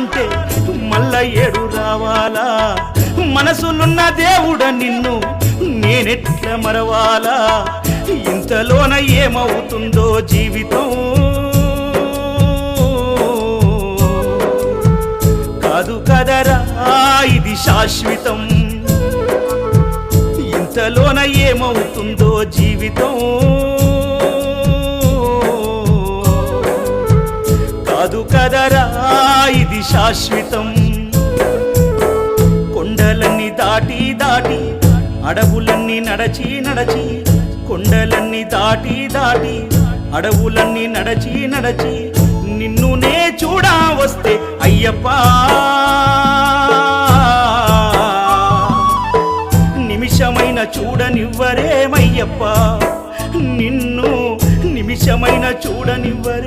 చూడాలంటే మల్ల ఏడు రావాలా మనసులున్న దేవుడ నిన్ను నేనెట్ల మరవాలా ఇంతలోన ఏమవుతుందో జీవితం కాదు కదరా ఇది శాశ్వతం ఇంతలోన ఏమవుతుందో జీవితం కాదు కదరా ఇది శాశ్వతం కొండలన్నీ దాటి దాటి అడవులన్నీ నడచి నడచి కొండలన్నీ దాటి దాటి అడవులన్నీ నడచి నడచి నిన్ను నే చూడా వస్తే అయ్యప్ప నిమిషమైన చూడనివ్వరేమయ్యప్ప నిన్ను నిమిషమైన చూడనివ్వరే